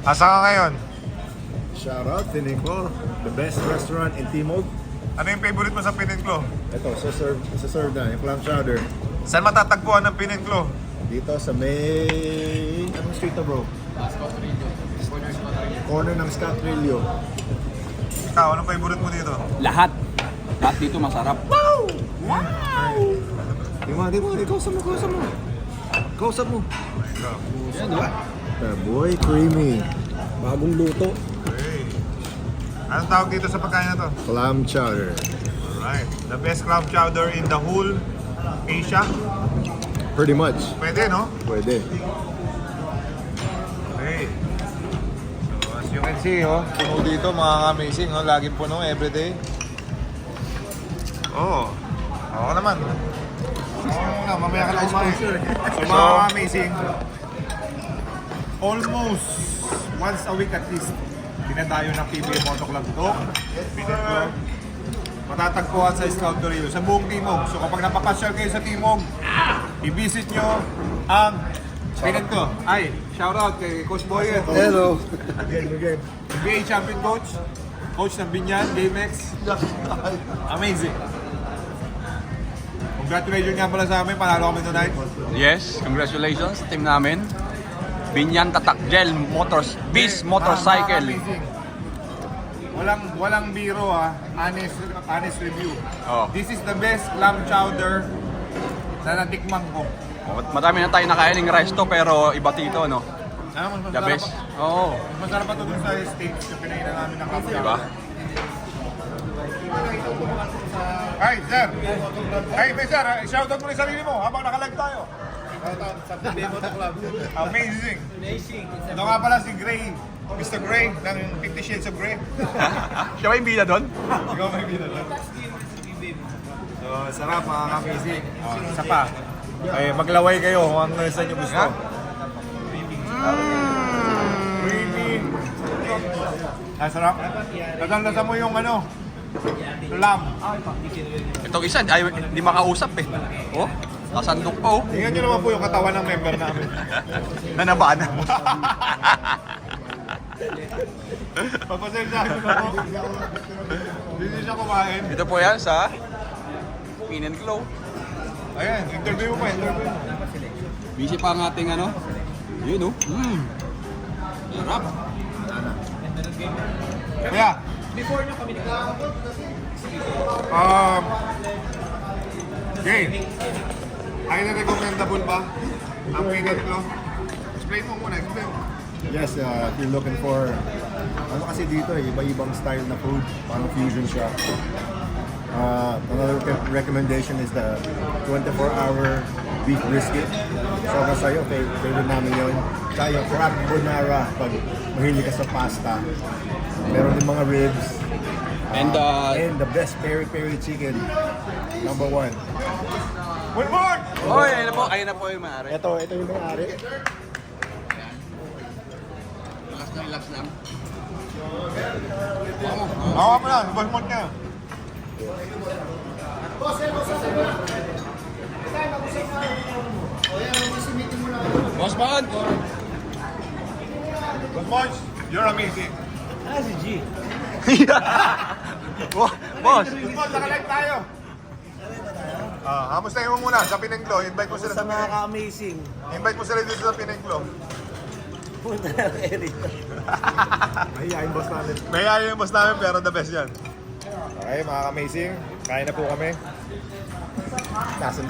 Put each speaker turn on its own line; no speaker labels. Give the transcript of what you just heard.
Asa ka ngayon?
Shout out, Pinnacle, the best restaurant in Timog.
Ano yung favorite mo sa Pininclo?
Ito, sa-serve na, yung clam chowder.
Saan matatagpuan ng Pininclo?
Dito sa may... Anong street to, bro? Corner ng Scotrillo.
Ikaw, anong favorite mo dito?
Lahat. Lahat dito masarap.
Di mo, kausap mo. Kausap mo.
Ikaw.
Yan, di ba?
Boy, creamy.
Bagong luto.
Okay. Anong tawag dito sa pagkain na to?
Clam chowder.
Alright. The best clam chowder in the whole Asia?
Pretty much.
Pwede, no?
Pwede.
Okay. So, as you can see, oh, puno dito, mga amazing, oh, laging puno, everyday. Oh, ako naman. No, mamaya ka lang kumain. So, mga amazing, almost once a week at least, dinadayo ng PBA Moto Club to. Pinaglo. Matatagpuan sa Scotrillo, sa buong Timog. So kapag napapasyal kayo sa Timog, i-visit nyo ang Pinaglo. Ay, shoutout kay Coach Boyet.
Hello. Again.
NBA champion coach. Coach ng Binyan, GameX. Amazing. Congratulations nga pala sa amin, panalo kami tonight.
Yes, congratulations sa team namin. Binyan Tatak Gel Motors, Beast Motorcycle.
Amazing. Walang biro ha. Honest review.
Oh.
This is the best clam chowder na natikman ko.
Madami na tayo nakain ng resto pero iba dito, no?
Ano, mas
The
masarap
best.
pa-
Oo.
mas masarap pa ito dun sa States yung pinainan namin ng clam chowder.
Diba?
Hi, sir. Hi, sir. Shoutout mo na yung sarili mo habang nakalag tayo. Amazing. Ito nga pala si Gray. Mr. Gray ng 50 Shades of Grey.
Siya ba yung bida doon?
Ikaw may binala. So, sarap mga amazing. Isa pa. Ay, maglaway kayo kung ano sa inyo gusto. Creamy. Sarap. Lasa mo yung ano, lamb.
Itong isa, hindi makausap eh. Oh, nasandok pa oh.
Tingnan nyo naman po yung katawan ng member namin.
Nanabana.
Papasensyahan ko na po. Hindi siya kumain.
Ito po yan sa Pinnacle.
Ayan, interview mo.
Busy pa ang ating ano. Yun oh. Sarap.
Kaya, Jay, ay na-recommendable ba ang Pinnacle? Explain mo muna, explain mo.
Yes, if you're looking for... Ano kasi dito iba-ibang style na food. Parang fusion siya. Another recommendation is the 24-hour beef brisket. So sa'yo, favorite namin yun. Tsaka yung carbonara pag mahilig ka sa pasta. Meron din mga ribs.
And
And the best peri-peri chicken. Number 1.
One more!
oh, ayun na po yung maaari.
Ito yung may-ari.
Relax lang.
Hawa mo lang, boss mo niya.
Boss Bond!
Boss Monch, you're amazing.
Boss!
Boss Monch, nakalive tayo. Kamustahin mo muna sa Pinenglo. Invite mo sila sa Pinenglo.
Nakaka-amazing.
Invite mo sila dito sa Pinenglo.
Punta na kayo rito.
Mahihayin boss namin.
May ayaw yung boss namin pero the best yan. Okay, mga amazing. Kain na po kami.
Nasaan